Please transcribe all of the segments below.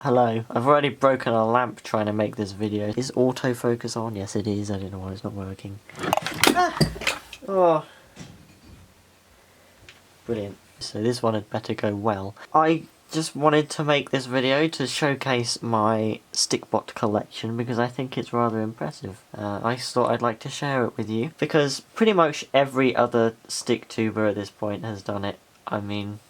Hello, I've already broken a lamp trying to make this video. Is autofocus on? Yes it is, I don't know why it's not working. Oh. Brilliant. So this one had better go well. I just wanted to make this video to showcase my Stikbot collection because I think it's rather impressive. I just thought I'd like to share it with you because pretty much every other sticktuber at this point has done it. I mean,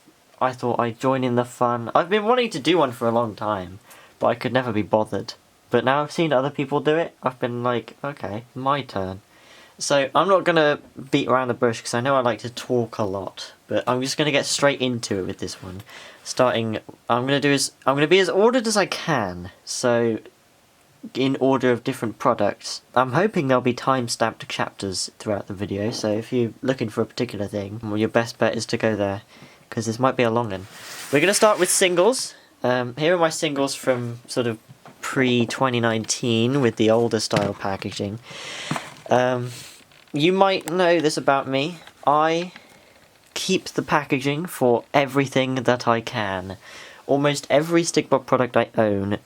I thought I'd join in the fun. I've been wanting to do one for a long time, but I could never be bothered. But now I've seen other people do it, I've been like, okay, my turn. So I'm not going to beat around the bush because I know I like to talk a lot, but I'm just going to get straight into it with this one. I'm going to be as ordered as I can, so in order of different products. I'm hoping there'll be time-stamped chapters throughout the video, so if you're looking for a particular thing, well, your best bet is to go there, because this might be a long one. We're going to start with singles. Here are my singles from sort of pre-2019 with the older style packaging. You might know this about me. I keep the packaging for everything that I can. Almost every Stikbot product I own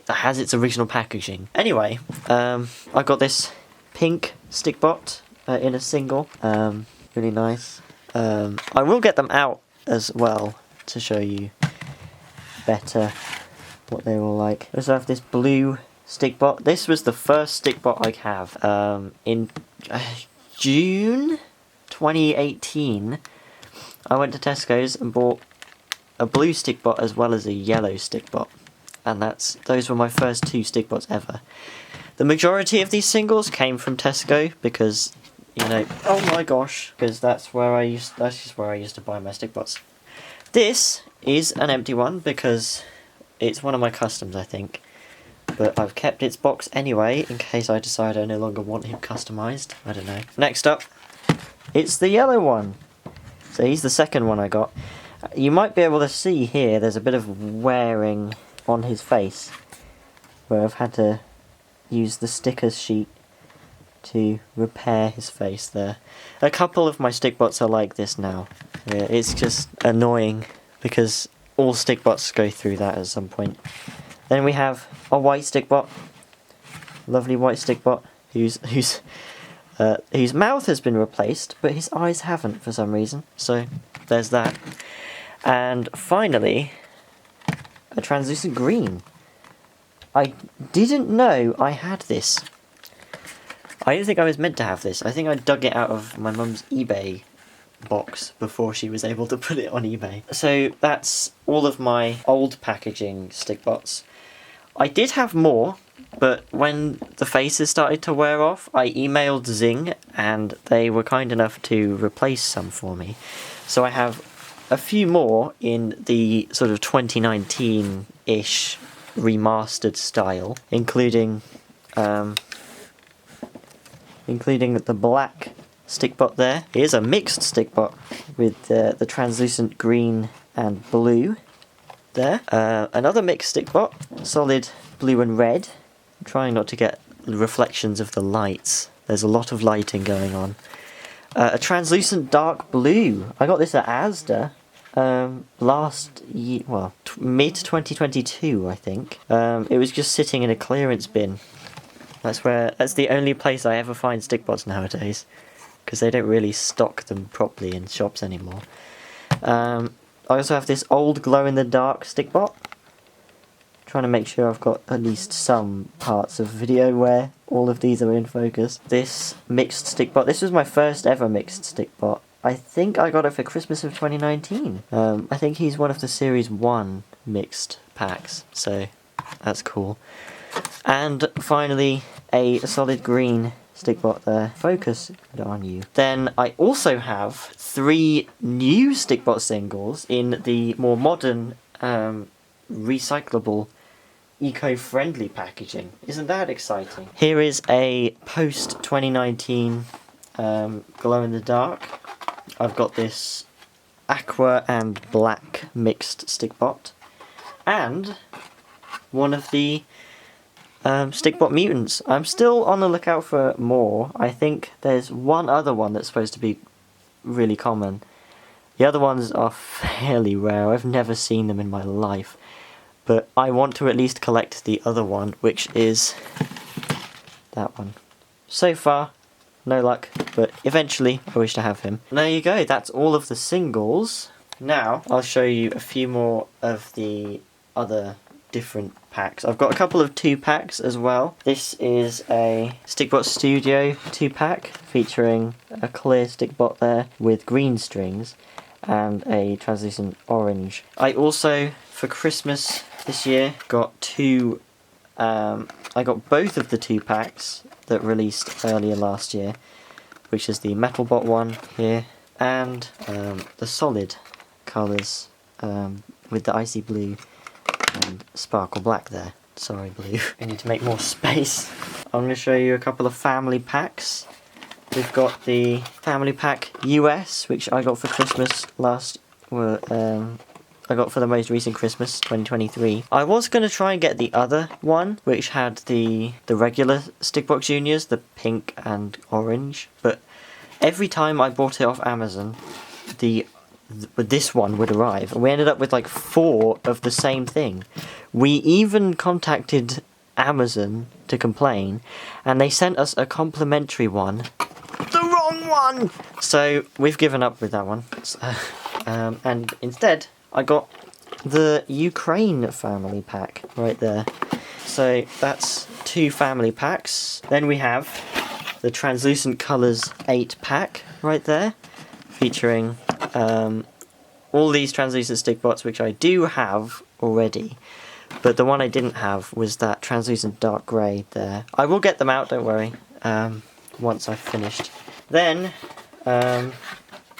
has its original packaging. Anyway, I got this pink Stikbot in a single. Really nice. I will get them out as well to show you better what they were like. I also have this blue Stikbot. This was the first Stikbot I have. In June 2018, I went to Tesco's and bought a blue Stikbot as well as a yellow Stikbot, and those were my first two Stikbots ever. The majority of these singles came from Tesco because, you know, oh my gosh, because that's just where I used to buy my Stikbots. This is an empty one because it's one of my customs, I think. But I've kept its box anyway, in case I decide I no longer want him customised. I don't know. Next up, it's the yellow one. So he's the second one I got. You might be able to see here, there's a bit of wearing on his face, where I've had to use the stickers sheet to repair his face there. A couple of my Stikbots are like this now. Yeah, it's just annoying, because all Stikbots go through that at some point. Then we have a white Stikbot, lovely white Stikbot, whose mouth has been replaced, but his eyes haven't for some reason. So there's that. And finally, a translucent green. I didn't know I had this. I didn't think I was meant to have this. I think I dug it out of my mum's eBay box before she was able to put it on eBay. So that's all of my old packaging Stikbots. I did have more, but when the faces started to wear off, I emailed Zing and they were kind enough to replace some for me. So I have a few more in the sort of 2019-ish remastered style, including the black Stikbot there. Here's a mixed Stikbot with the translucent green and blue there. Another mixed Stikbot, solid blue and red. I'm trying not to get reflections of the lights. There's a lot of lighting going on. A translucent dark blue. I got this at Asda last year, well, mid-2022 I think. It was just sitting in a clearance bin. That's the only place I ever find Stikbots nowadays, because they don't really stock them properly in shops anymore. I also have this old glow-in-the-dark Stikbot. Trying to make sure I've got at least some parts of video where all of these are in focus. This mixed Stikbot. This was my first ever mixed Stikbot. I think I got it for Christmas of 2019. I think he's one of the Series 1 mixed packs, so that's cool. And finally, a solid green Stikbot there. Focus on you. Then I also have 3 new Stikbot singles in the more modern, recyclable, eco-friendly packaging. Isn't that exciting? Here is a post-2019 glow-in-the-dark. I've got this aqua and black mixed Stikbot. And one of the Stikbot mutants. I'm still on the lookout for more. I think there's one other one that's supposed to be really common. The other ones are fairly rare. I've never seen them in my life. but I want to at least collect the other one, which is that one. So far, no luck, but eventually I wish to have him. And there you go, that's all of the singles. Now, I'll show you a few more of the other different packs. I've got a couple of 2-packs as well. This is a Stikbot Studio 2-pack featuring a clear Stikbot there with green strings and a translucent orange. I also, for Christmas this year, got I got both of the 2-packs that released earlier last year, which is the Metalbot one here and the solid colours with the icy blue and sparkle black there. Sorry, blue. I need to make more space. I'm going to show you a couple of family packs. We've got the family pack US, which I got for Christmas I got for the most recent Christmas, 2023. I was going to try and get the other one, which had the regular Stikbot Juniors, the pink and orange, but every time I bought it off Amazon, this one would arrive. We ended up with like 4 of the same thing. We even contacted Amazon to complain, and they sent us a complimentary one. The wrong one! So we've given up with that one. And instead, I got the Ukraine family pack right there. So that's 2 family packs. Then we have the Translucent Colours 8-pack right there, featuring all these translucent Stikbots, which I do have already. But the one I didn't have was that translucent dark grey there. I will get them out, don't worry, once I've finished. Then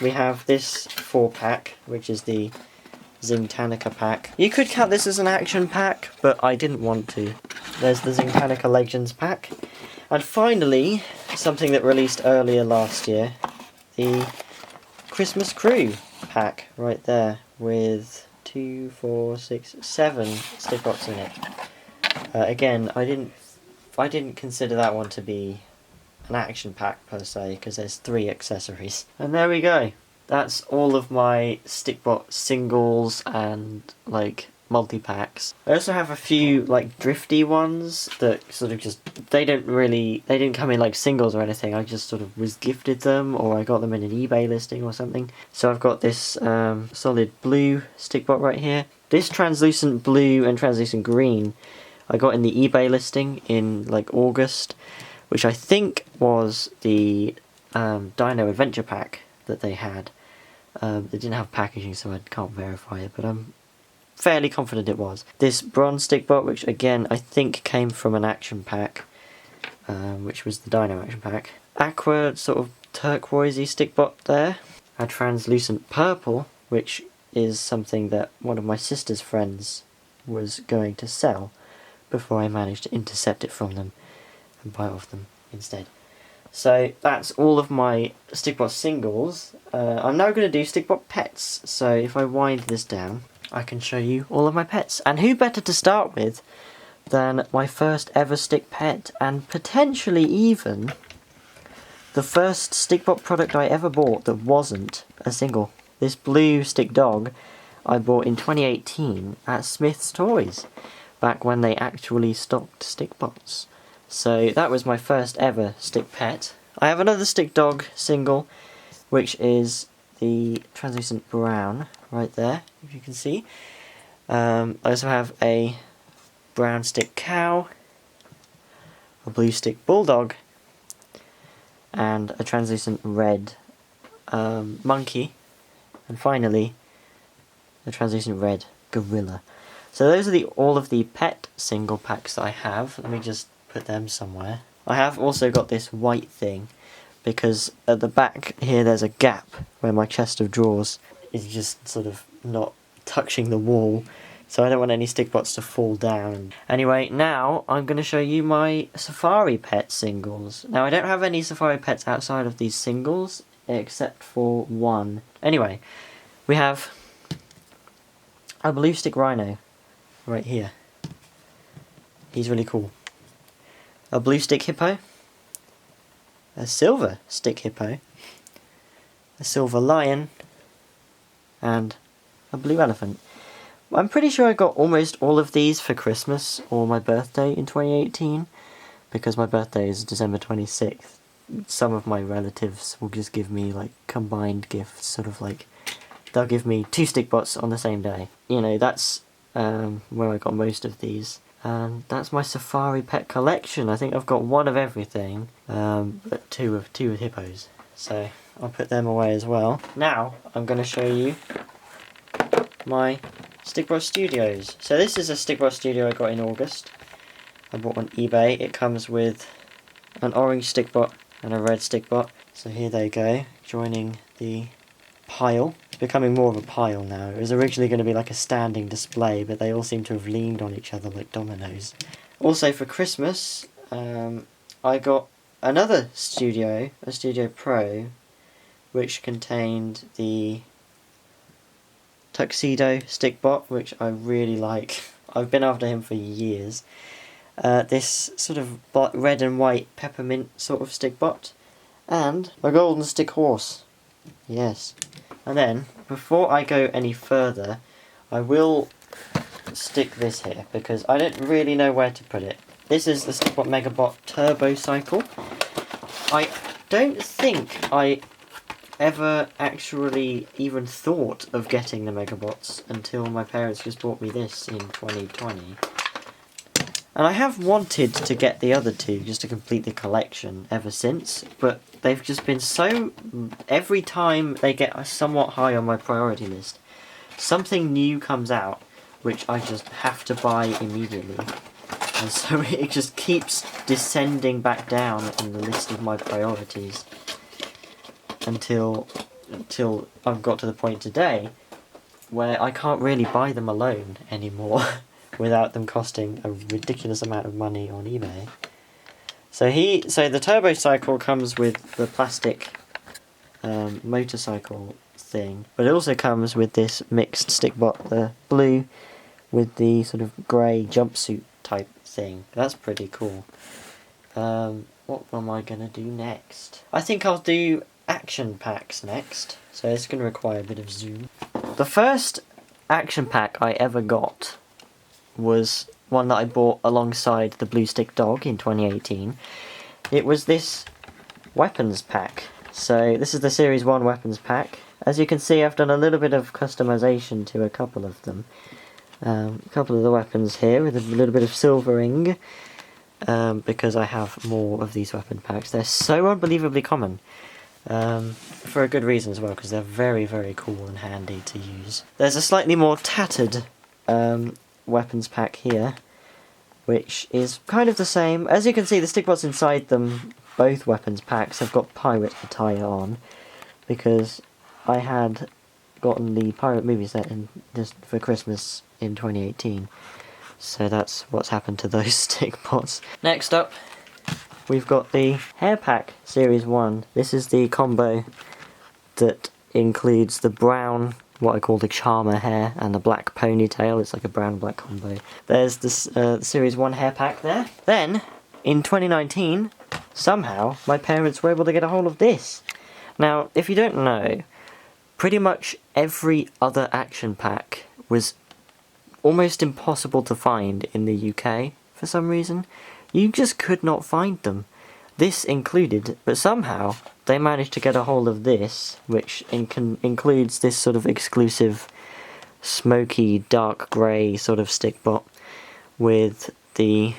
we have this 4-pack, which is the Zingtanica pack. You could count this as an action pack, but I didn't want to. There's the Zingtanica Legends pack. And finally, something that released earlier last year, the Christmas Crew pack right there with 2, 4, 6, 7 Stikbots in it. Again, I didn't consider that one to be an action pack per se, because there's 3 accessories. And there we go. That's all of my Stikbot singles and like multi-packs. I also have a few like drifty ones that sort of just, they didn't come in like singles or anything. I just sort of was gifted them, or I got them in an eBay listing or something. So I've got this solid blue Stikbot right here. This translucent blue and translucent green I got in the eBay listing in like August, which I think was the Dino Adventure pack that they had. They didn't have packaging, so I can't verify it, but I'm fairly confident it was. This bronze Stikbot, which again I think came from an action pack, which was the Dino action pack. Aqua sort of turquoisey Stikbot there. A translucent purple, which is something that one of my sister's friends was going to sell before I managed to intercept it from them and buy it off them instead. So that's all of my Stikbot singles. I'm now going to do Stikbot pets, so if I wind this down I can show you all of my pets. And who better to start with than my first ever stick pet, and potentially even the first Stikbot product I ever bought that wasn't a single. This blue stick dog I bought in 2018 at Smith's Toys, back when they actually stocked Stikbots. So that was my first ever stick pet. I have another stick dog single, which is the translucent brown right there, if you can see. I also have a brown stick cow, a blue stick bulldog, and a translucent red monkey, and finally a translucent red gorilla. So those are all of the pet single packs that I have. Let me just put them somewhere. I have also got this white thing, because at the back here there's a gap where my chest of drawers is just sort of not touching the wall, so I don't want any Stikbots to fall down. Anyway, now I'm going to show you my Safari Pet singles. Now I don't have any Safari Pets outside of these singles, except for one. Anyway, we have a blue stick rhino right here. He's really cool. A blue stick hippo, a silver stick hippo, a silver lion, and a blue elephant. I'm pretty sure I got almost all of these for Christmas or my birthday in 2018, because my birthday is December 26th. Some of my relatives will just give me like combined gifts, sort of like they'll give me 2 Stikbots on the same day. You know, that's where I got most of these. And that's my Safari Pet Collection. I think I've got one of everything, but two of hippos. So I'll put them away as well. Now I'm going to show you my Stikbot Studios. So this is a Stikbot Studio I got in August. I bought on eBay. It comes with an orange Stikbot and a red Stikbot. So here they go, joining the pile. It's becoming more of a pile now. It was originally going to be like a standing display, but they all seem to have leaned on each other like dominoes. Also for Christmas, I got another studio, a Studio Pro, which contained the Tuxedo Stikbot, which I really like. I've been after him for years. This sort of red and white peppermint sort of Stikbot, and a golden stick horse. Yes. And then, before I go any further, I will stick this here, because I don't really know where to put it. This is the Stikbot Megabot Turbo Cycle. I don't think I ever actually even thought of getting the Megabots until my parents just bought me this in 2020. And I have wanted to get the other two just to complete the collection ever since, but they've just been so... Every time they get somewhat high on my priority list, something new comes out which I just have to buy immediately. And so it just keeps descending back down in the list of my priorities until I've got to the point today where I can't really buy them alone anymore without them costing a ridiculous amount of money on eBay. So the Turbo Cycle comes with the plastic motorcycle thing, but it also comes with this mixed Stikbot, the blue with the sort of grey jumpsuit type thing. That's pretty cool. What am I going to do next? I think I'll do action packs next, so it's going to require a bit of zoom. The first action pack I ever got was one that I bought alongside the Blue Stick Dog in 2018. It was this weapons pack. So this is the Series 1 weapons pack. As you can see, I've done a little bit of customization to a couple of them. A couple of the weapons here with a little bit of silvering, because I have more of these weapon packs. They're so unbelievably common. For a good reason as well, because they're very, very cool and handy to use. There's a slightly more tattered weapons pack here, which is kind of the same. As you can see, the Stikbots inside them, both weapons packs, have got pirate attire on, because I had gotten the pirate movie set just for Christmas in 2018. So that's what's happened to those Stikbots. Next up, we've got the hair pack Series 1. This is the combo that includes the brown, what I call the charmer hair, and the black ponytail. It's like a brown and black combo. There's this Series 1 hair pack there. Then, in 2019, somehow, my parents were able to get a hold of this. Now, if you don't know, pretty much every other action pack was almost impossible to find in the UK for some reason. You just could not find them. This included, but somehow they managed to get a hold of this, which includes this sort of exclusive smoky dark grey sort of Stikbot with the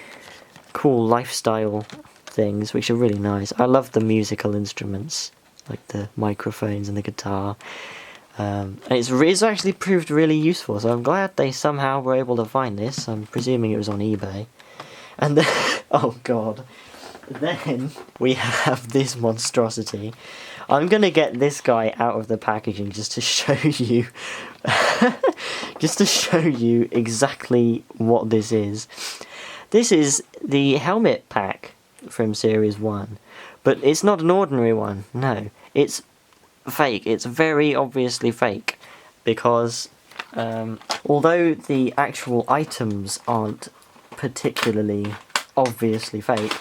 cool lifestyle things, which are really nice. I love the musical instruments, like the microphones and the guitar. And it's actually proved really useful, so I'm glad they somehow were able to find this. I'm presuming it was on eBay. And then, oh god, then we have this monstrosity. I'm going to get this guy out of the packaging just to show you, exactly what this is. This is the helmet pack from Series 1, but it's not an ordinary one, no. It's fake. It's very obviously fake, because although the actual items aren't particularly obviously fake,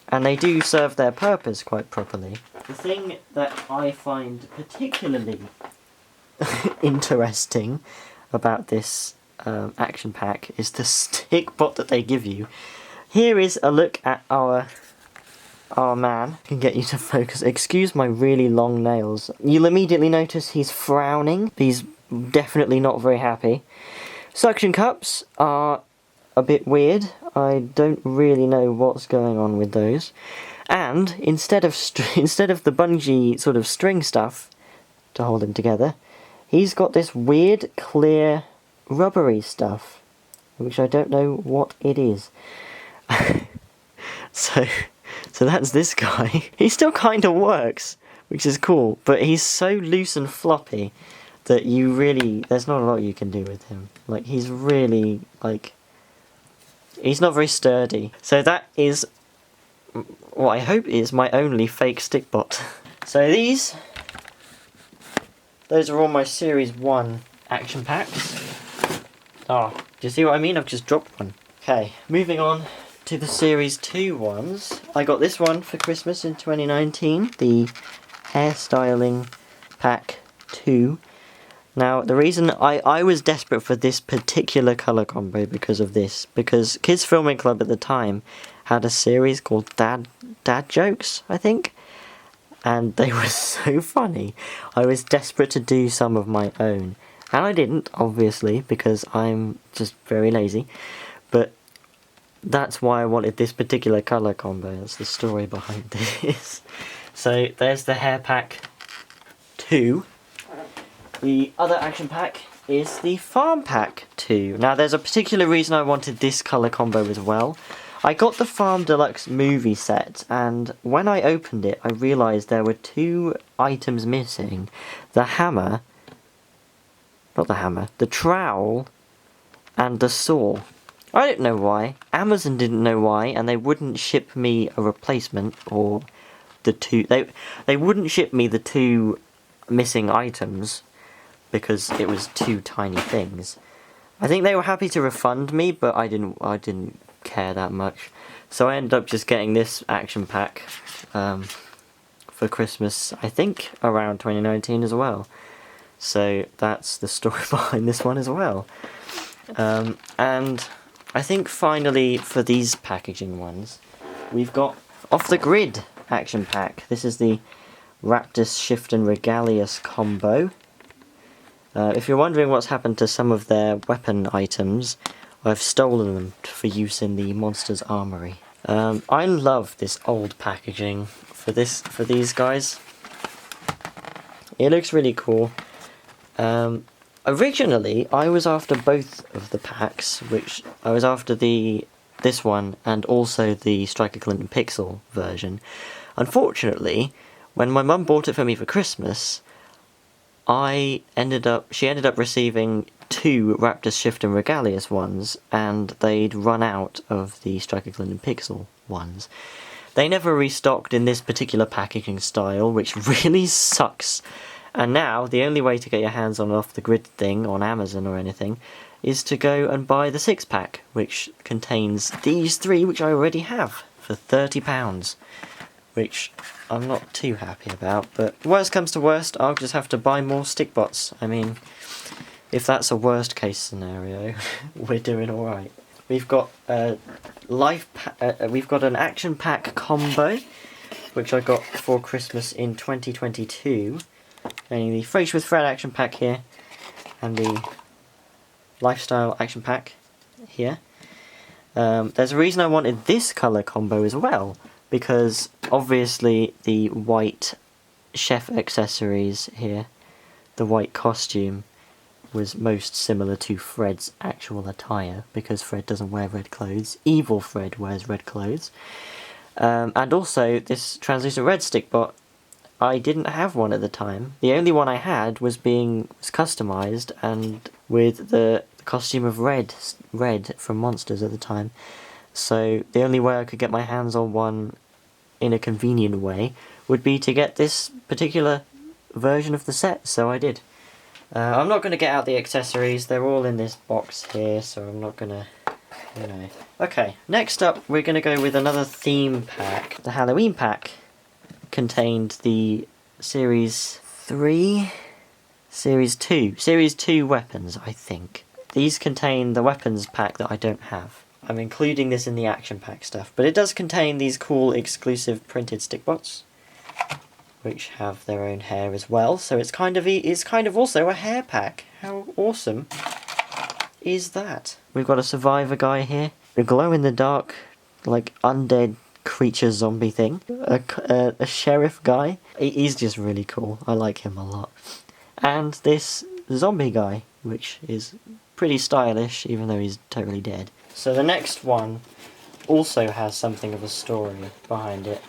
and they do serve their purpose quite properly, the thing that I find particularly interesting about this action pack is the Stikbot that they give you. Here is a look at our man. I can get you to focus. Excuse my really long nails. You'll immediately notice he's frowning. He's definitely not very happy. Suction cups are a bit weird. I don't really know what's going on with those. And instead of the bungee sort of string stuff to hold them together, he's got this weird clear rubbery stuff, which I don't know what it is. So that's this guy. He still kind of works, which is cool, but he's so loose and floppy that there's not a lot you can do with him. Like, he's really, like, he's not very sturdy. So that is what I hope is my only fake Stikbot. So those are all my Series 1 action packs. Oh, do you see what I mean? I've just dropped one. Okay, moving on to the Series 2 ones. I got this one for Christmas in 2019, the Hairstyling Pack 2. Now, the reason I was desperate for this particular colour combo because Kids Filming Club at the time had a series called Dad Jokes, I think, and they were so funny. I was desperate to do some of my own, and I didn't, obviously, because I'm just very lazy, but that's why I wanted this particular colour combo. That's the story behind this. So there's the Hair Pack 2. The other action pack is the Farm Pack 2. Now there's a particular reason I wanted this colour combo as well. I got the Farm Deluxe movie set, and when I opened it I realised there were 2 items missing. The trowel and the saw. I don't know why. Amazon didn't know why, and they wouldn't ship me a replacement, or the 2... They wouldn't ship me the 2 missing items because it was 2 tiny things. I think they were happy to refund me, but I didn't care that much. So I ended up just getting this action pack for Christmas, I think around 2019 as well. So that's the story behind this one as well. And I think finally for these packaging ones, we've got Off the Grid action pack. This is the Raptus Shift and Regalius combo. If you're wondering what's happened to some of their weapon items, I've stolen them for use in the Monsters Armory. I love this old packaging for these guys. It looks really cool. Originally, I was after both of the packs, which I was after this one and also the Striker Clinton Pixel version. Unfortunately, when my mum bought it for me for Christmas, she ended up receiving 2 Raptus Shift and Regalius ones, and they'd run out of the Striker Clinton Pixel ones. They never restocked in this particular packaging style, which really sucks. And now, the only way to get your hands on an Off the Grid thing on Amazon or anything is to go and buy the 6-pack, which contains these 3, which I already have, for £30. Which I'm not too happy about, but worst comes to worst, I'll just have to buy more Stikbots. I mean, if that's a worst case scenario, we're doing alright. We've got we've got an action pack combo, which I got for Christmas in 2022. And the Frasier with Fred action pack here, and the Lifestyle action pack here. There's a reason I wanted this colour combo as well, because obviously the white chef accessories here, the white costume, was most similar to Fred's actual attire, because Fred doesn't wear red clothes. Evil Fred wears red clothes. And also this translucent red Stikbot, I didn't have one at the time. The only one I had was customised and with the costume of Red from Monsters at the time. So the only way I could get my hands on one in a convenient way would be to get this particular version of the set, so I did. I'm not going to get out the accessories, they're all in this box here, so I'm not going to, Okay, next up we're going to go with another theme pack. The Halloween pack contained the Series 2 weapons, I think. these contain the weapons pack that I don't have. I'm including this in the action pack stuff, but it does contain these cool exclusive printed Stikbots, which have their own hair as well. So it's kind of also a hair pack. How awesome is that? We've got a survivor guy here, a glow in the dark, like undead creature zombie thing, a sheriff guy. He's just really cool. I like him a lot. And this zombie guy, which is pretty stylish, even though he's totally dead. So the next one also has something of a story behind it.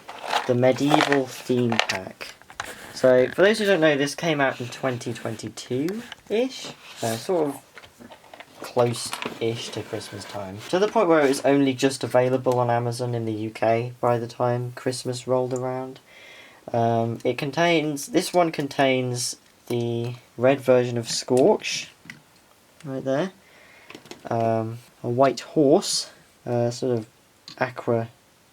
The medieval theme pack. So for those who don't know, this came out in 2022-ish, sort of close-ish to Christmas time, to the point where it was only just available on Amazon in the UK by the time Christmas rolled around. This one contains the red version of Scorch, right there, a white horse, sort of aqua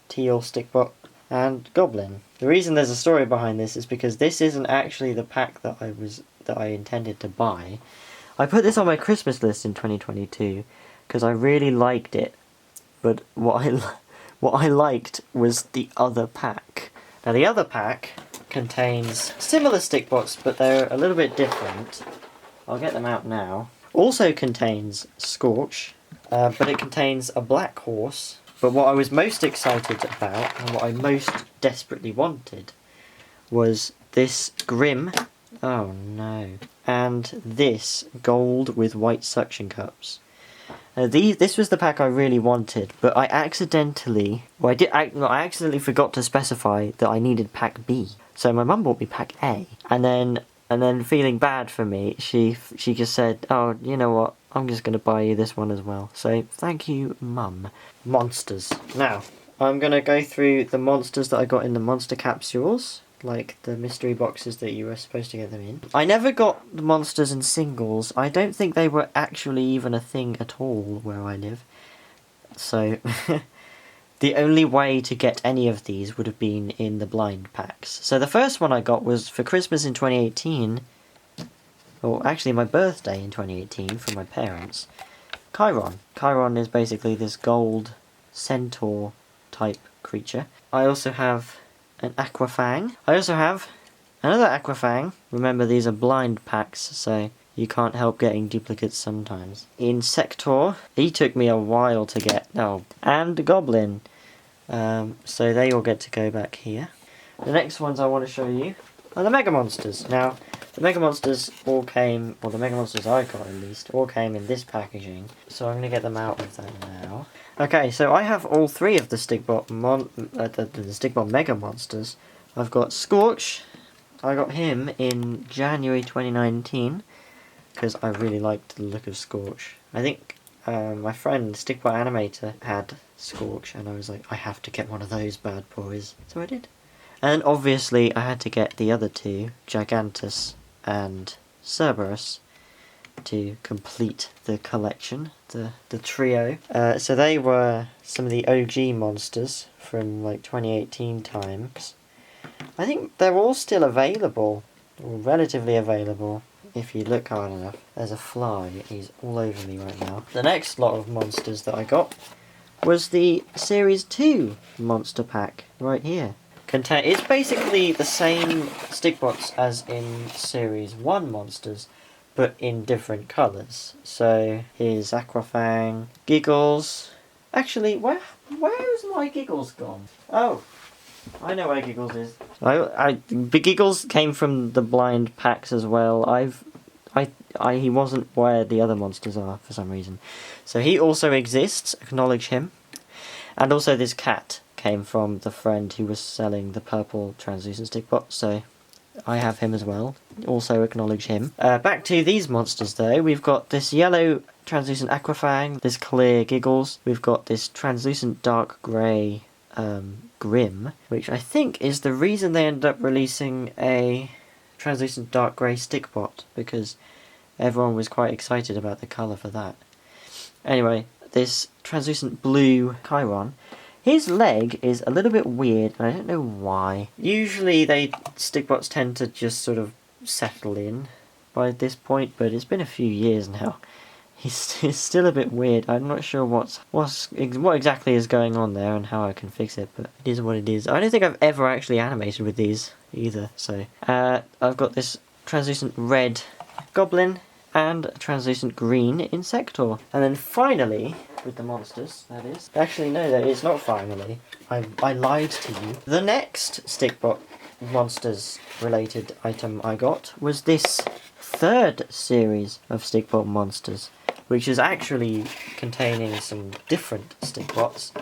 teal Stikbot, and Goblin. The reason there's a story behind this is because this isn't actually the pack that I intended to buy. I put this on my Christmas list in 2022 because I really liked it, but what I liked was the other pack. Now the other pack contains similar Stikbots, but they're a little bit different. I'll get them out now. Also contains Scorch, but it contains a black horse. But what I was most excited about, and what I most desperately wanted, was this Grim. Oh no. And this gold with white suction cups. This was the pack I really wanted, but I accidentally forgot to specify that I needed pack B. So my mum bought me pack A, and then feeling bad for me, she just said, "Oh, you know what? I'm just going to buy you this one as well." So thank you, Mum. Monsters. Now I'm going to go through the monsters that I got in the monster capsules, like the mystery boxes that you were supposed to get them in. I never got the monsters in singles. I don't think they were actually even a thing at all where I live. So the only way to get any of these would have been in the blind packs. So the first one I got was for Christmas in 2018, or actually my birthday in 2018 from my parents. Chiron. Chiron is basically this gold centaur type creature. I also have an Aquafang. I also have another Aquafang. Remember, these are blind packs, so you can't help getting duplicates sometimes. Insector. He took me a while to get. Oh, and Goblin. So they all get to go back here. The next ones I want to show you are the Mega Monsters. Now, the Mega Monsters all came, or the Mega Monsters I got at least, all came in this packaging. So I'm going to get them out of that now. Okay, so I have all three of the Stikbot the Stikbot Mega Monsters. I've got Scorch. I got him in January 2019 because I really liked the look of Scorch. I think my friend Stikbot Animator had Scorch, and I was like, I have to get one of those bad boys. So I did. And obviously I had to get the other two, Gigantus and Cerberus, to complete the collection, the trio. So they were some of the OG monsters from like 2018 times. I think they're all still available, or relatively available, if you look hard enough. There's a fly, he's all over me right now. The next lot of monsters that I got was the Series 2 monster pack, right here. It's basically the same Stikbots as in Series 1 monsters, but in different colours. So here's Aquafang, Giggles. Actually, where's my Giggles gone? Oh, I know where Giggles is. The Giggles came from the blind packs as well. He wasn't where the other monsters are for some reason. So he also exists, acknowledge him. And also this cat came from the friend who was selling the purple translucent Stikbot, so I have him as well. Also acknowledge him. Back to these monsters though, we've got this yellow translucent Aquafang, this clear Giggles, we've got this translucent dark grey Grim, which I think is the reason they ended up releasing a translucent dark grey Stikbot, because everyone was quite excited about the colour for that. Anyway, this translucent blue Chiron. His leg is a little bit weird, and I don't know why. Usually Stikbots tend to just sort of settle in by this point, but it's been a few years now. He's still a bit weird. I'm not sure what exactly is going on there and how I can fix it, but it is what it is. I don't think I've ever actually animated with these either. So I've got this translucent red goblin and a translucent green insector. And then finally, with the monsters, that is. Actually, no, it's not finally. I lied to you. The next Stikbot monsters related item I got was this third series of Stikbot monsters, which is actually containing some different Stikbots.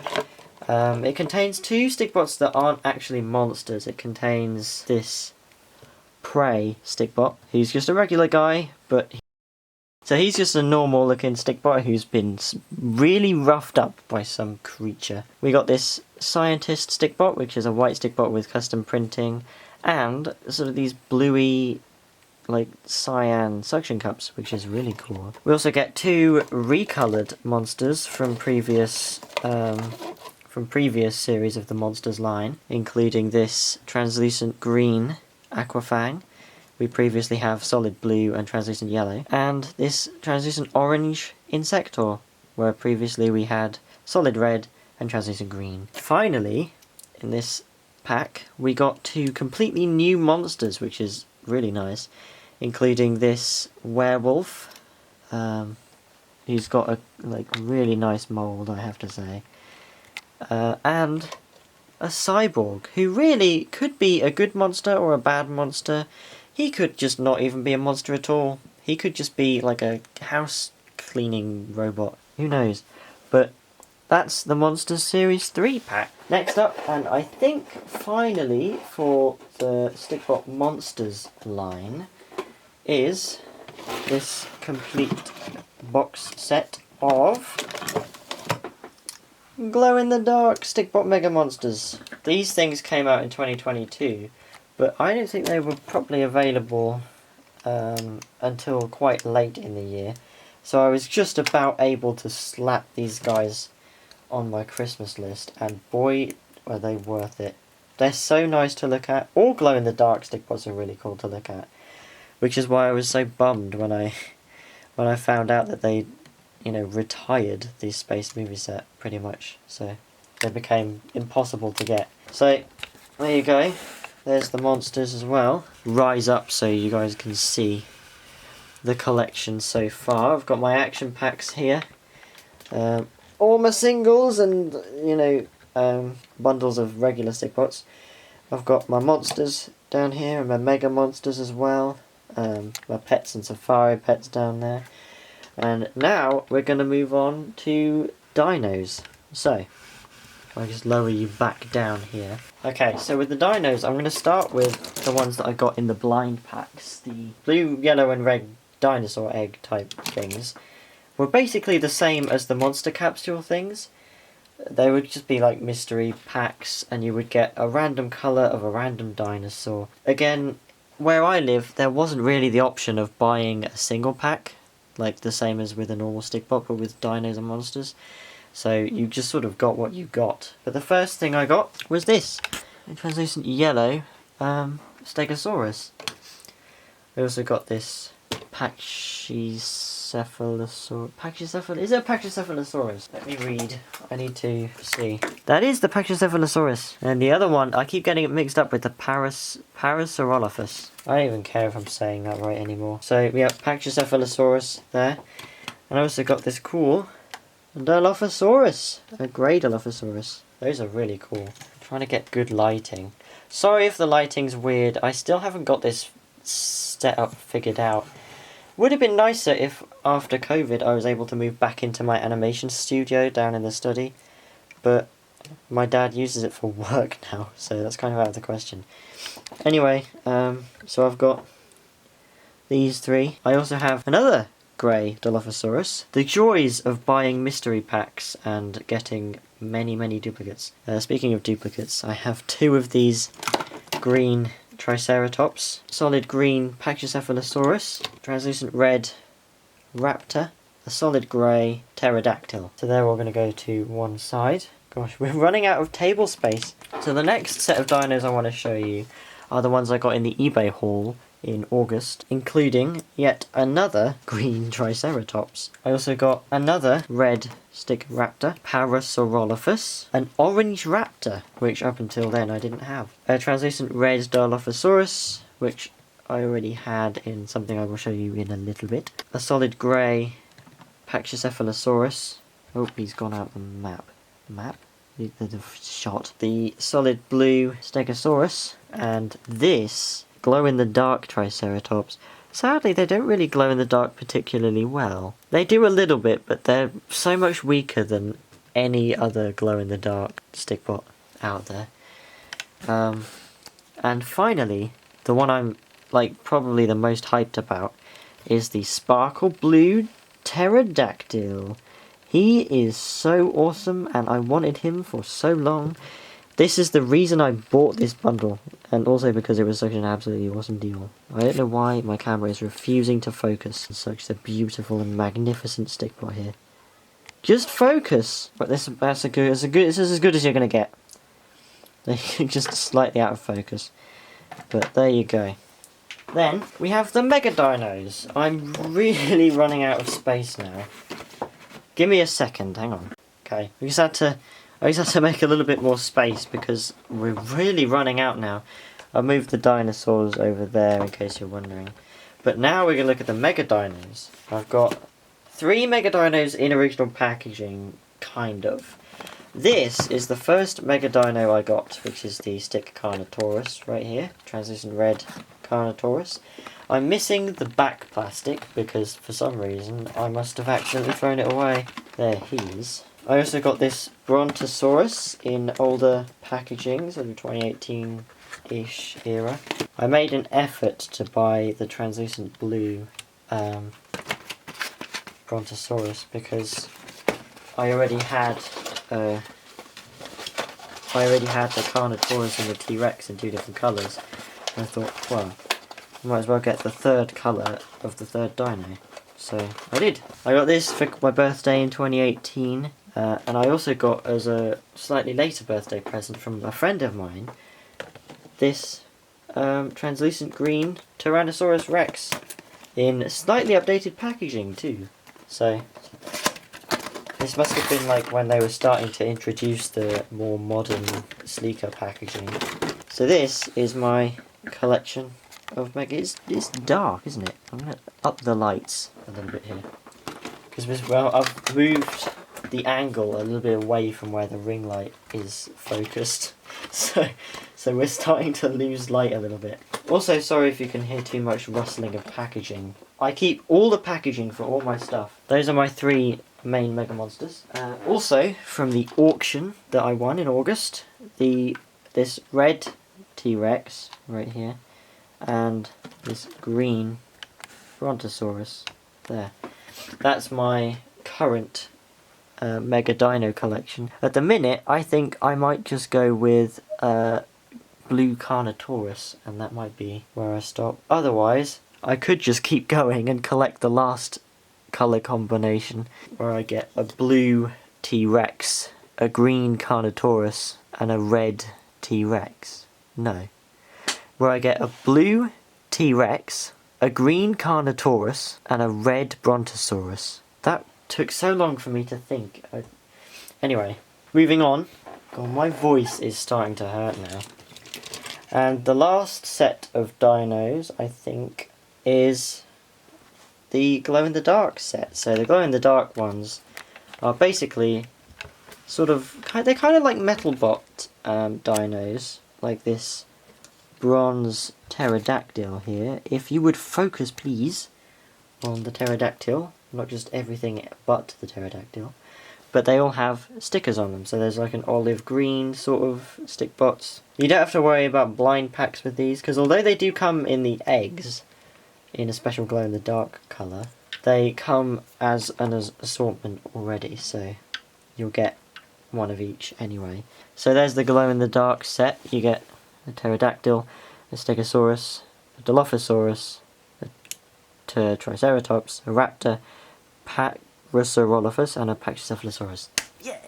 It contains two Stikbots that aren't actually monsters. It contains this Prey Stikbot. He's just a regular guy, but so he's just a normal looking Stikbot who's been really roughed up by some creature. We got this Scientist Stikbot, which is a white Stikbot with custom printing, and sort of these bluey, like cyan suction cups, which is really cool. We also get two recolored monsters from previous series of the monsters line, including this translucent green Aquafang. We previously have solid blue and translucent yellow, and this translucent orange Insector, where previously we had solid red and translucent green. Finally, in this pack, we got two completely new monsters, which is really nice, including this werewolf, who's got a really nice mould, I have to say, and a cyborg, who really could be a good monster or a bad monster. He could just not even be a monster at all. He could just be like a house cleaning robot. Who knows? But that's the Monsters Series 3 pack. Next up, and I think finally for the Stikbot Monsters line, is this complete box set of glow-in-the-dark Stikbot Mega Monsters. These things came out in 2022, but I don't think they were properly available until quite late in the year. So I was just about able to slap these guys on my Christmas list, and boy, were they worth it. They're so nice to look at. All glow-in-the-dark Stikbots are really cool to look at, which is why I was so bummed when I found out that they, retired the Space movie set pretty much. So they became impossible to get. So there you go. There's the monsters as well. Rise up so you guys can see the collection so far. I've got my action packs here. All my singles and, bundles of regular Stikbots. I've got my monsters down here and my mega monsters as well. My pets and safari pets down there. And now we're going to move on to dinos. So, I'll just lower you back down here. Okay, so with the dinos, I'm going to start with the ones that I got in the blind packs. The blue, yellow and red dinosaur egg type things were basically the same as the monster capsule things. They would just be like mystery packs, and you would get a random colour of a random dinosaur. Again, where I live, there wasn't really the option of buying a single pack, like the same as with a normal Stikbot, but with dinos and monsters. So you just sort of got what you got. But the first thing I got was this, a translucent yellow Stegosaurus. I also got this Pachycephalosaurus. Is it a Pachycephalosaurus? Let me read. I need to see. That is the Pachycephalosaurus. And the other one, I keep getting it mixed up with the Parasaurolophus. I don't even care if I'm saying that right anymore. So we have Pachycephalosaurus there. And I also got this cool Dilophosaurus. A grey Dilophosaurus. Those are really cool. I'm trying to get good lighting. Sorry if the lighting's weird. I still haven't got this setup figured out. Would have been nicer if after COVID I was able to move back into my animation studio down in the study, but my dad uses it for work now, so that's kind of out of the question. Anyway, so I've got these three. I also have another grey Dilophosaurus. The joys of buying mystery packs and getting many duplicates. Speaking of duplicates, I have two of these green Triceratops, solid green Pachycephalosaurus, translucent red Raptor, a solid grey Pterodactyl. So they're all going to go to one side. Gosh, we're running out of table space. So the next set of dinos I want to show you are the ones I got in the eBay haul in August, including yet another green Triceratops. I also got another red stick raptor, Parasaurolophus, an orange raptor, which up until then I didn't have, a translucent red Dilophosaurus, which I already had in something I will show you in a little bit, a solid grey Pachycephalosaurus. Oh, he's gone out the map. The shot. The solid blue Stegosaurus, and this glow-in-the-dark Triceratops. Sadly, they don't really glow in the dark particularly well. They do a little bit, but they're so much weaker than any other glow-in-the-dark Stikbot out there. And finally, the one I'm probably the most hyped about is the Sparkle Blue Pterodactyl. He is so awesome, and I wanted him for so long. This is the reason I bought this bundle, and also because it was such an absolutely awesome deal. I don't know why my camera is refusing to focus on such a beautiful and magnificent Stikbot here. Just focus! But this is as good as you're gonna get. Just slightly out of focus. But there you go. Then we have the Mega Dinos. I'm really running out of space now. Give me a second, hang on. Okay, I just had to make a little bit more space because we're really running out now. I moved the dinosaurs over there in case you're wondering. But now we're going to look at the Mega Dinos. I've got 3 Mega Dinos in original packaging, kind of. This is the first Mega Dino I got, which is the Stick Carnotaurus right here. Translucent red Carnotaurus. I'm missing the back plastic because for some reason I must have accidentally thrown it away. There he is. I also got this Brontosaurus in older packaging, so the 2018-ish era. I made an effort to buy the translucent blue Brontosaurus because I already had the Carnotaurus and the T-Rex in 2 different colours. And I thought, well, I might as well get the third colour of the third dino. So I did. I got this for my birthday in 2018, and I also got, as a slightly later birthday present from a friend of mine, this translucent green Tyrannosaurus Rex in slightly updated packaging too. So this must have been like when they were starting to introduce the more modern, sleeker packaging. So this is my collection of Mega. It's dark, isn't it? I'm going to up the lights a little bit here. Because I've moved the angle a little bit away from where the ring light is focused. So we're starting to lose light a little bit. Also, sorry if you can hear too much rustling of packaging. I keep all the packaging for all my stuff. Those are my 3 main Mega Monsters. Also, from the auction that I won in August, this red T-Rex right here, and this green Brontosaurus there. That's my current Mega Dino collection. At the minute, I think I might just go with blue Carnotaurus, and that might be where I stop. Otherwise, I could just keep going and collect the last colour combination, where I get a blue T-Rex, a green Carnotaurus, and a red T-Rex. No. Where I get a blue T-Rex, a green Carnotaurus, and a red Brontosaurus. That took so long for me to think. Anyway, moving on. God, my voice is starting to hurt now. And the last set of dinos, I think, is the glow-in-the-dark set. So the glow-in-the-dark ones are basically they're kind of like Metalbot dinos, like this bronze pterodactyl here. If you would focus, please, on the pterodactyl, not just everything but the pterodactyl. But they all have stickers on them, so there's like an olive green sort of Stikbots. You don't have to worry about blind packs with these, because although they do come in the eggs, in a special glow-in-the-dark colour, they come as an assortment already, so you'll get one of each anyway. So there's the glow-in-the-dark set. You get a pterodactyl, a stegosaurus, a dilophosaurus, a triceratops, a raptor, Parasaurolophus, and a pachycephalosaurus. Yeah!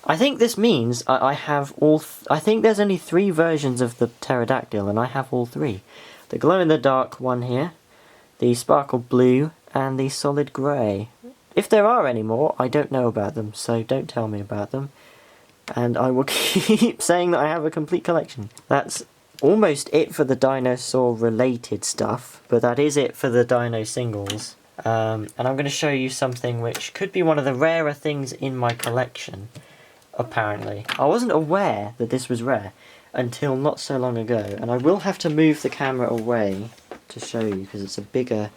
I think this means I have all... I think there's only 3 versions of the pterodactyl, and I have all 3. the glow-in-the-dark one here, the sparkle blue, and the solid grey. If there are any more, I don't know about them, so don't tell me about them. And I will keep saying that I have a complete collection. That's almost it for the dinosaur-related stuff, but that is it for the dino singles. And I'm going to show you something which could be one of the rarer things in my collection, apparently. I wasn't aware that this was rare until not so long ago, and I will have to move the camera away to show you because it's a bigger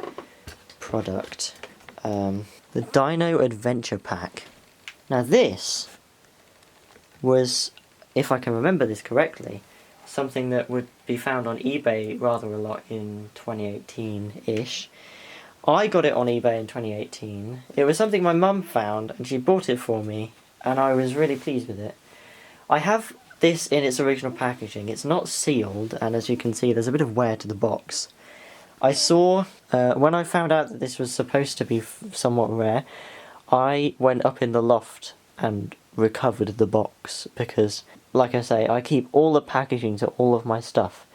product. The Dino Adventure Pack. Now this was, if I can remember this correctly, something that would be found on eBay rather a lot in 2018-ish. I got it on eBay in 2018. It was something my mum found and she bought it for me, and I was really pleased with it. I have this in its original packaging. It's not sealed, and as you can see there's a bit of wear to the box. I saw, when I found out that this was supposed to be somewhat rare, I went up in the loft and recovered the box because, like I say, I keep all the packaging to all of my stuff,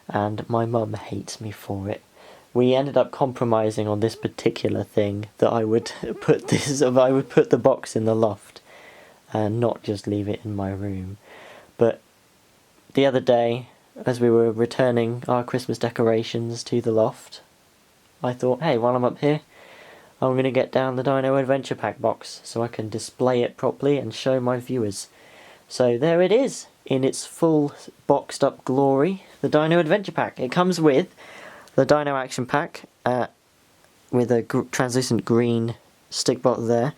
and my mum hates me for it. We ended up compromising on this particular thing, that I would put the box in the loft and not just leave it in my room. But the other day, as we were returning our Christmas decorations to the loft, I thought, hey, while I'm up here, I'm going to get down the Dino Adventure Pack box so I can display it properly and show my viewers. So there it is, in its full boxed up glory, the Dino Adventure Pack. It comes with the Dino Action Pack, with a translucent green Stikbot there,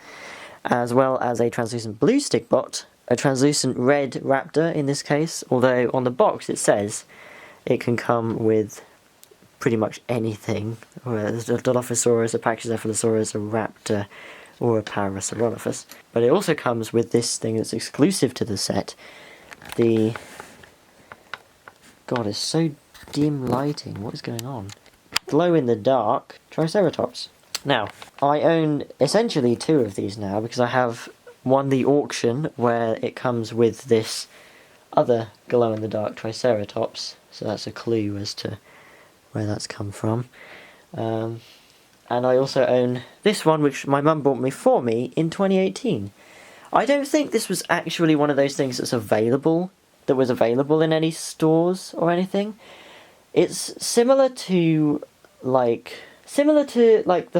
as well as a translucent blue Stikbot, a translucent red raptor in this case, although on the box it says it can come with pretty much anything. There's a Dilophosaurus, a Pachycephalosaurus, a raptor, or a Parasaurolophus. But it also comes with this thing that's exclusive to the set. God, it's so dim lighting. What is going on? Glow-in-the-dark Triceratops. Now, I own essentially two of these now because I have one, the auction, where it comes with this other glow-in-the-dark Triceratops, so that's a clue as to where that's come from. And I also own this one, which my mum bought me for me in 2018. I don't think this was actually one of those things that was available in any stores or anything. It's similar to the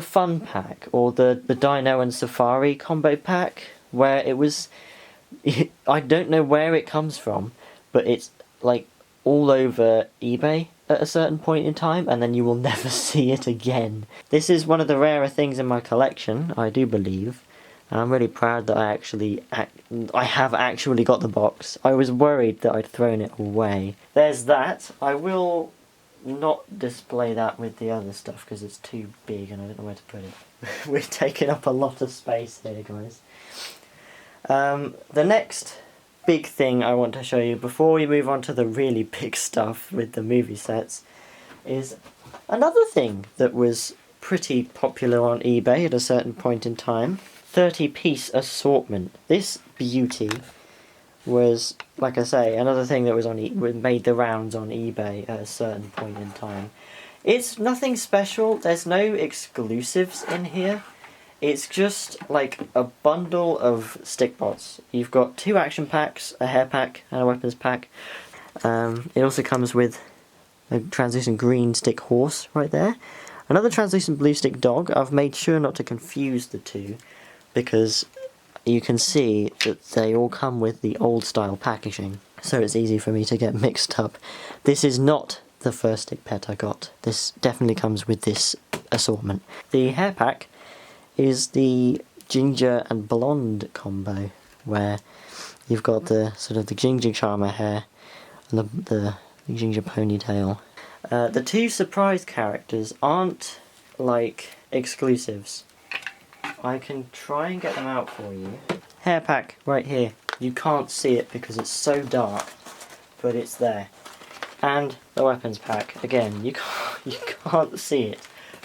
Fun Pack or the Dino and Safari combo pack, where it was, I don't know where it comes from, but it's like all over eBay at a certain point in time, and then you will never see it again. This is one of the rarer things in my collection, I do believe, and I'm really proud that I have actually got the box. I was worried that I'd thrown it away. There's that. I will not display that with the other stuff because it's too big and I don't know where to put it. We're taking up a lot of space here, guys. The next big thing I want to show you before we move on to the really big stuff with the movie sets is another thing that was pretty popular on eBay at a certain point in time. 30-piece assortment. This beauty was, like I say, another thing that was made the rounds on eBay at a certain point in time. It's nothing special, there's no exclusives in here. It's just like a bundle of Stikbots. You've got 2 action packs, a hair pack, and a weapons pack. It also comes with a translucent green stick horse right there. Another translucent blue stick dog. I've made sure not to confuse the two because you can see that they all come with the old style packaging, so it's easy for me to get mixed up. This is not the first stick pet I got. This definitely comes with this assortment. The hair pack is the ginger and blonde combo, where you've got the sort of the ginger charmer hair and the ginger ponytail. The 2 surprise characters aren't like exclusives. I can try and get them out for you. Hair pack right here. You can't see it because it's so dark, but it's there. And the weapons pack. Again, you can't see it,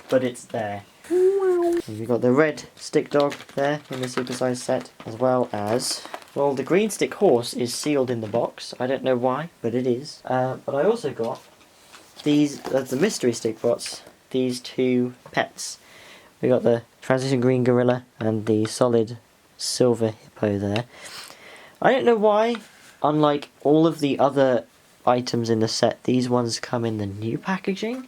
but it's there. We've got the red stick dog there in the supersized set, as well as, well, the green stick horse is sealed in the box. I don't know why, but it is. But I also got these, the mystery Stikbots, these two pets. We got the transition green gorilla and the solid silver hippo there. I don't know why, unlike all of the other items in the set, these ones come in the new packaging.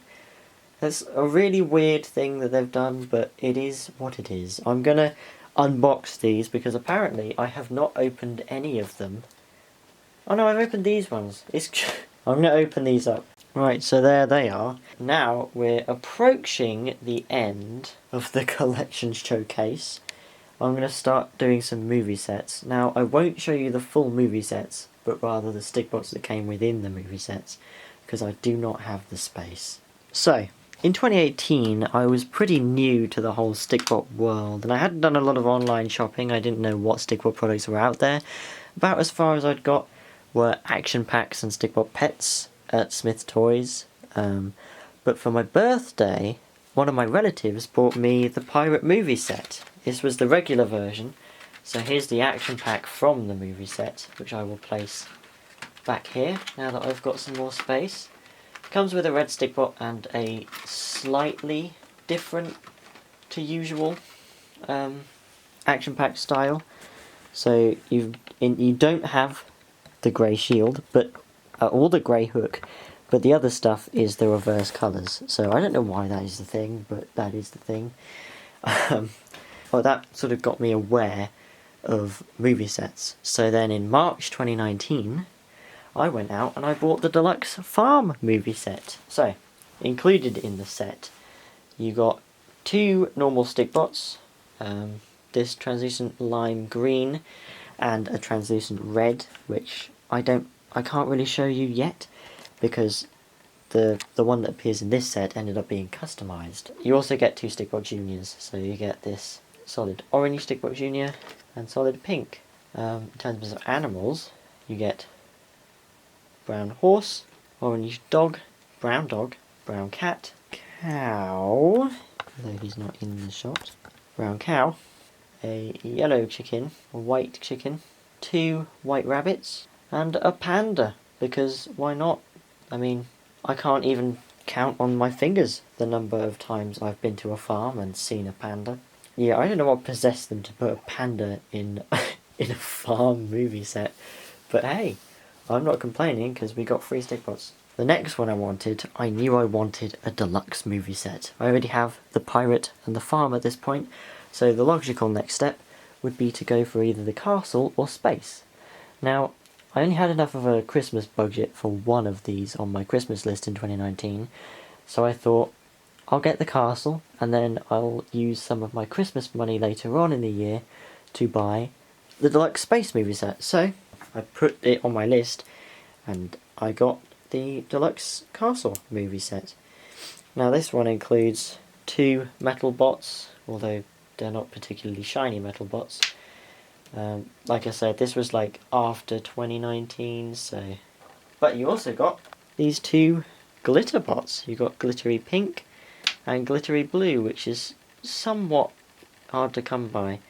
That's a really weird thing that they've done, but it is what it is. I'm gonna unbox these because apparently I have not opened any of them. Oh no, I've opened these ones. I'm gonna open these up. Right, so there they are. Now we're approaching the end of the collection showcase. I'm going to start doing some movie sets. Now, I won't show you the full movie sets, but rather the Stikbots that came within the movie sets, because I do not have the space. So, in 2018, I was pretty new to the whole Stikbot world, and I hadn't done a lot of online shopping. I didn't know what Stikbot products were out there. About as far as I'd got were action packs and Stikbot pets at Smith Toys. But for my birthday, one of my relatives bought me the Pirate movie set. This was the regular version, so here's the action pack from the movie set, which I will place back here now that I've got some more space. It comes with a red Stikbot and a slightly different to usual action pack style. So you don't have the grey shield, but or the grey hook, but the other stuff is the reverse colours. So I don't know why that is the thing, but that is the thing. Well, that sort of got me aware of movie sets. So then in March 2019, I went out and I bought the Deluxe Farm movie set. So, included in the set, you got two normal Stikbots, this translucent lime green, and a translucent red, which I can't really show you yet, because the one that appears in this set ended up being customised. You also get two Stikbot Juniors, so you get this solid orange Stikbot Junior and solid pink. In terms of animals, you get brown horse, orange dog, brown cat, cow, although he's not in the shot, brown cow, a yellow chicken, a white chicken, two white rabbits, and a panda, because why not? I mean, I can't even count on my fingers the number of times I've been to a farm and seen a panda. Yeah, I don't know what possessed them to put a panda in in a farm movie set, but hey, I'm not complaining because we got free Stikbots. The next one I knew I wanted a deluxe movie set. I already have the pirate and the farm at this point, so the logical next step would be to go for either the castle or space. Now, I only had enough of a Christmas budget for one of these on my Christmas list in 2019, so I thought, I'll get the castle, and then I'll use some of my Christmas money later on in the year to buy the deluxe space movie set. So, I put it on my list, and I got the deluxe castle movie set. Now this one includes two metal bots, although they're not particularly shiny metal bots. Like I said, this was like after 2019, so... But you also got these two glitter bots. You got glittery pink and glittery blue, which is somewhat hard to come by.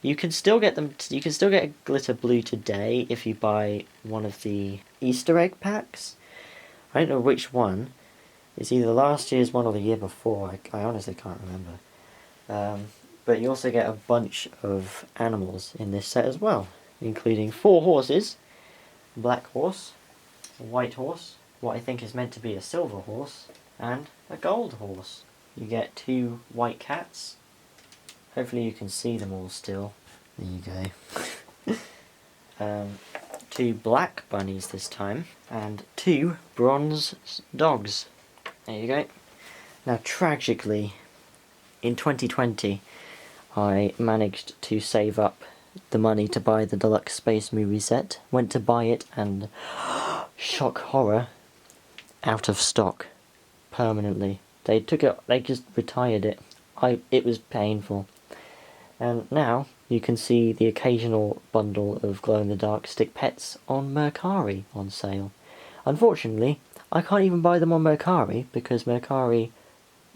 You can still get them. You can still get a glitter blue today if you buy one of the Easter egg packs. I don't know which one. It's either last year's one or the year before. I honestly can't remember. But you also get a bunch of animals in this set as well, including 4 horses: a black horse, a white horse, what I think is meant to be a silver horse, and a gold horse. You get 2 white cats. Hopefully you can see them all still. There you go. 2 black bunnies this time, and 2 bronze dogs. There you go. Now tragically, in 2020, I managed to save up the money to buy the deluxe space movie set, went to buy it, and shock horror, out of stock permanently. They just retired it. It was painful. And now you can see the occasional bundle of glow-in-the-dark stick pets on Mercari on sale. Unfortunately, I can't even buy them on Mercari because Mercari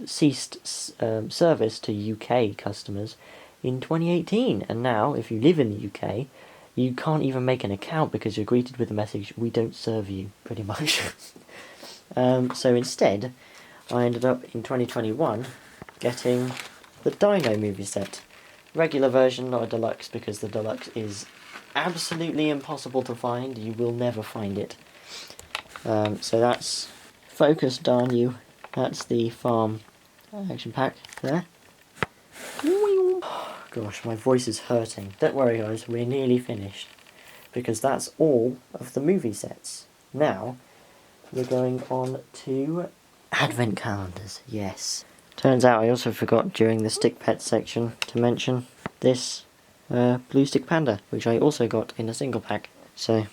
ceased service to UK customers in 2018, and now if you live in the UK, you can't even make an account because you're greeted with the message, "We don't serve you," pretty much. So instead, I ended up in 2021 getting the Dino movie set. Regular version, not a deluxe, because the deluxe is absolutely impossible to find. You will never find it. So that's focused on you. That's the farm action pack there. Gosh, my voice is hurting. Don't worry guys, we're nearly finished. Because that's all of the movie sets. Now, we're going on to advent calendars, yes. Turns out I also forgot during the stick pet section to mention this blue stick panda, which I also got in a single pack. So,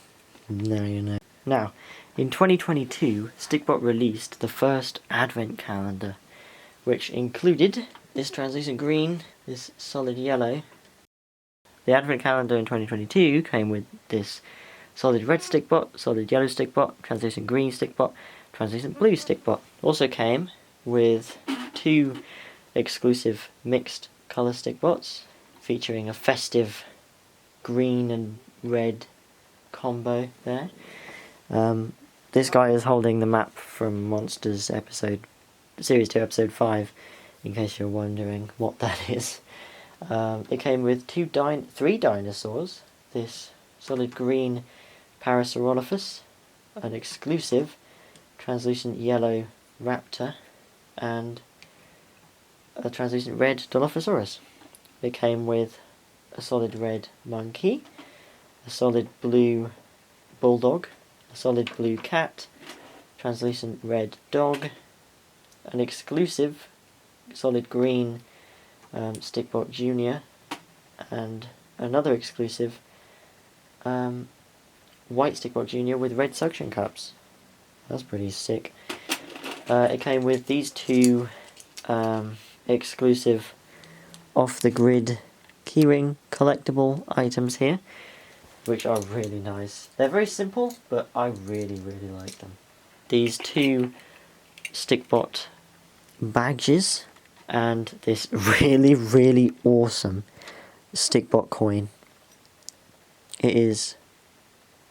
now you know. Now, in 2022, Stikbot released the first advent calendar, which included this translucent green, this solid yellow. The advent calendar in 2022 came with this solid red Stikbot, solid yellow Stikbot, translucent green Stikbot, translucent blue Stikbot. Also came with 2 exclusive mixed colour Stikbots, featuring a festive green and red combo there. This guy is holding the map from Monsters Series 2 episode 5, in case you're wondering what that is. It came with 3 dinosaurs, this solid green Parasaurolophus, an exclusive translucent yellow raptor, and a translucent red Dilophosaurus. It came with a solid red monkey, a solid blue bulldog, a solid blue cat, translucent red dog, an exclusive solid green Stikbot Junior, and another exclusive white Stikbot Junior with red suction cups. That's pretty sick. It came with these 2 exclusive off-the-grid keyring collectible items here, which are really nice. They're very simple, but I really like them. These 2 Stikbot badges, and this really awesome Stikbot coin. It is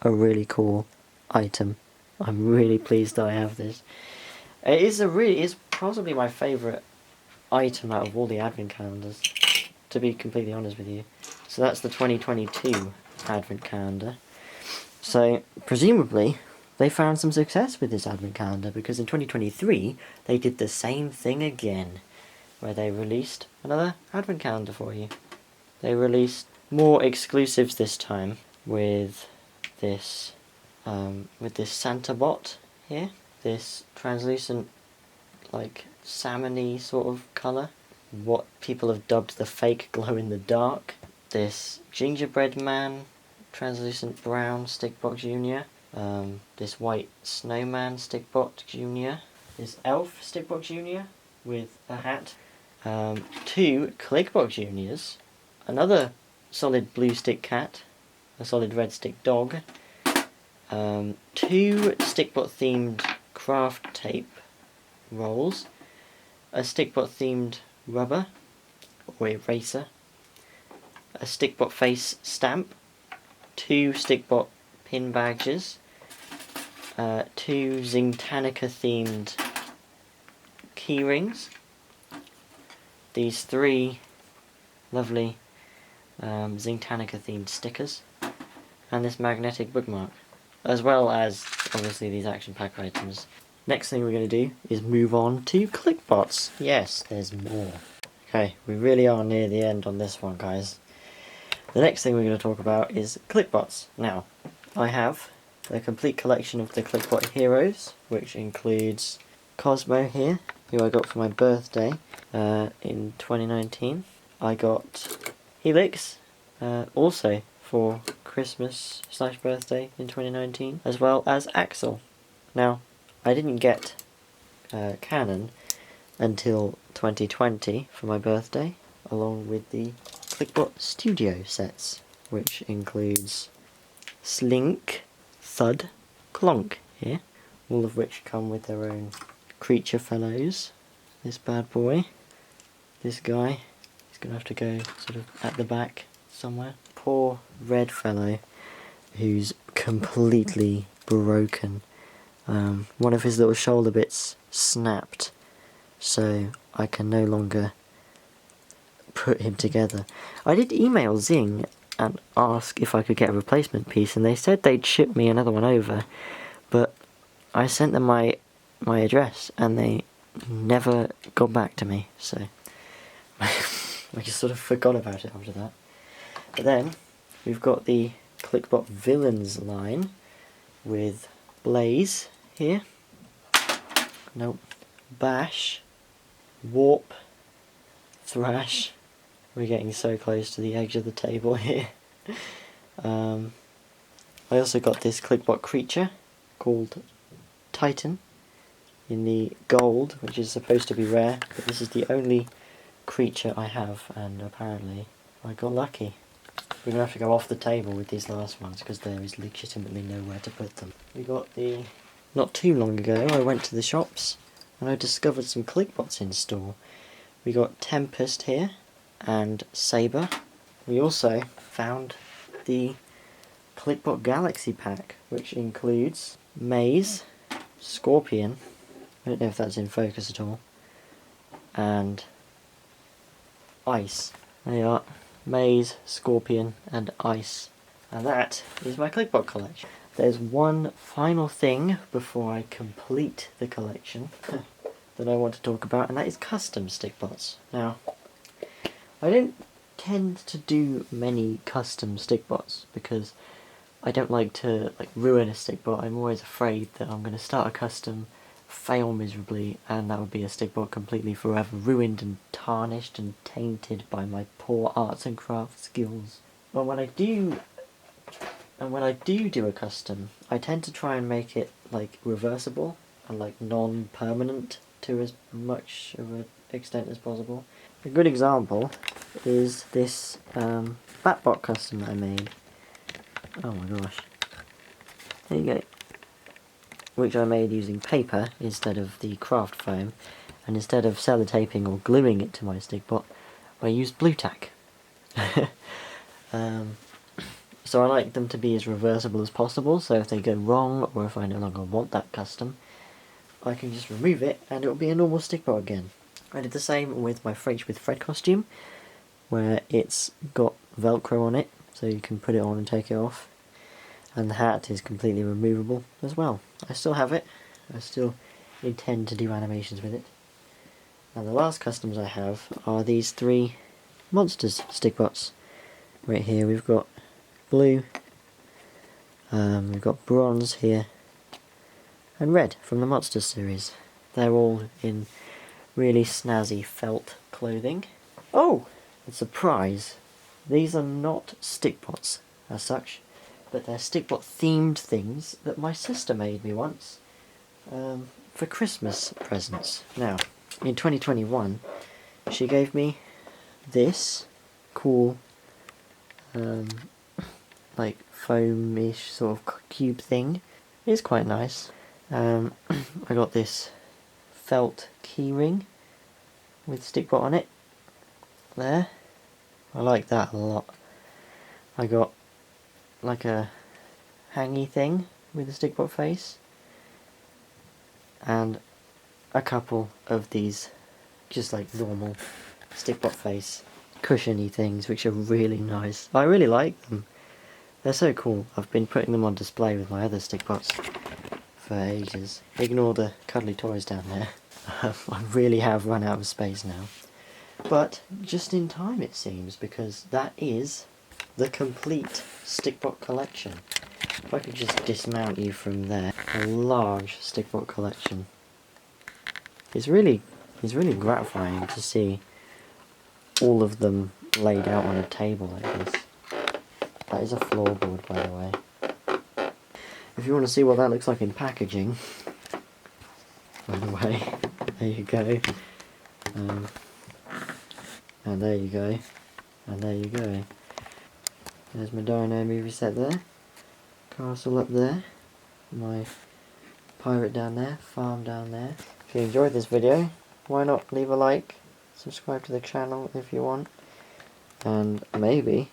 a really cool item. I'm really pleased that I have this. It is possibly my favourite item out of all the advent calendars, to be completely honest with you. So that's the 2022 advent calendar. So presumably they found some success with this advent calendar, because in 2023 they did the same thing again, where they released another advent calendar for you. They released more exclusives this time with this Santa bot here, this translucent, like salmon-y sort of colour, what people have dubbed the fake glow in the dark, this gingerbread man, translucent brown Stikbot Junior, this white snowman Stikbot Junior, this elf Stikbot Junior with a hat, 2 Klikbot Juniors, another solid blue stick cat, a solid red stick dog, 2 Stikbot themed craft tape rolls, a Stikbot themed rubber or eraser, a Stikbot face stamp, 2 Stikbot pin badges, 2 Zingtanica themed key rings, these 3 lovely Zingtanica themed stickers, and this magnetic bookmark, as well as obviously these action pack items. Next thing we're going to do is move on to Klikbots. Yes, there's more. Okay, we really are near the end on this one, guys. The next thing we're going to talk about is Klikbots. Now, I have a complete collection of the Klikbot heroes, which includes Cosmo here, who I got for my birthday in 2019. I got Helix, also for Christmas/birthday in 2019, as well as Axel. Now, I didn't get Canon until 2020 for my birthday, along with the Klikbot Studio sets, which includes Slink, Thud, Clonk here, all of which come with their own creature fellows. This bad boy, this guy, he's going to have to go sort of at the back somewhere. Poor red fellow, who's completely broken One of his little shoulder bits snapped, so I can no longer put him together. I did email Zing and ask if I could get a replacement piece, and they said they'd ship me another one over, but I sent them my address and they never got back to me, so I just sort of forgot about it after that. But then we've got the Klikbot Villains line with Blaze here, nope, Bash, Warp, Thrash. We're getting so close to the edge of the table here. I also got this Klikbot creature called Titan in the gold, which is supposed to be rare, but this is the only creature I have, and apparently I got lucky. We're going to have to go off the table with these last ones because there is legitimately nowhere to put them. We got the... Not too long ago I went to the shops and I discovered some Klikbots in store. We got Tempest here and Saber. We also found the Klikbot Galaxy pack, which includes Maze, Scorpion, I don't know if that's in focus at all, and Ice. There you are, Maze, Scorpion and Ice. And that is my Klikbot collection. There's one final thing before I complete the collection that I want to talk about, and that is custom Stikbots. Now, I don't tend to do many custom Stikbots because I don't like to ruin a Stikbot. I'm always afraid that I'm going to start a custom, fail miserably, and that would be a Stikbot completely forever ruined and tarnished and tainted by my poor arts and crafts skills. But when I do a custom, I tend to try and make it reversible and non-permanent to as much of an extent as possible. A good example is this Batbot custom that I made. Oh my gosh. There you go. Which I made using paper instead of the craft foam, and instead of sellotaping or gluing it to my Stikbot, I used blue tack. So I like them to be as reversible as possible, so if they go wrong or if I no longer want that custom, I can just remove it and it will be a normal Stikbot again. I did the same with my French with Fred costume, where it's got Velcro on it, so you can put it on and take it off. And the hat is completely removable as well. I still have it. I still intend to do animations with it. And the last customs I have are these three Monsters Stikbots. Right here we've got blue, we've got bronze here, and red from the Monsters series. They're all in really snazzy felt clothing. Oh! And surprise! These are not Stikbots as such, but they're Stikbot themed things that my sister made me once for Christmas presents. Now, in 2021, she gave me this cool foam-ish sort of cube thing. It's quite nice. I got this felt keyring with Stikbot on it. There. I like that a lot. I got a hangy thing with a Stikbot face. And a couple of these just normal Stikbot face cushiony things, which are really nice. I really like them. They're so cool. I've been putting them on display with my other Stikbots for ages. Ignore the cuddly toys down there. I really have run out of space now. But just in time it seems, because that is the complete Stikbot collection. If I could just dismount you from there. A large Stikbot collection. It's really gratifying to see all of them laid out on a table like this. That is a floorboard, by the way. If you want to see what that looks like in packaging, by the way, there you go. And there you go. And there you go. There's my Dino movie set there. Castle up there. My pirate down there. Farm down there. If you enjoyed this video, why not leave a like, subscribe to the channel if you want, and maybe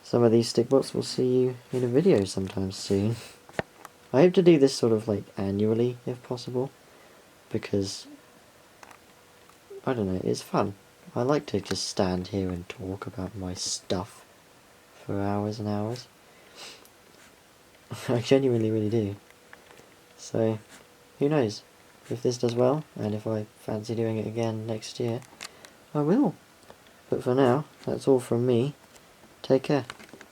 some of these Stikbots will see you in a video sometime soon. I hope to do this sort of like annually if possible, because I don't know, it's fun. I like to just stand here and talk about my stuff for hours and hours. I genuinely really do. So, who knows? If this does well, and if I fancy doing it again next year, I will. But for now, that's all from me. Take care.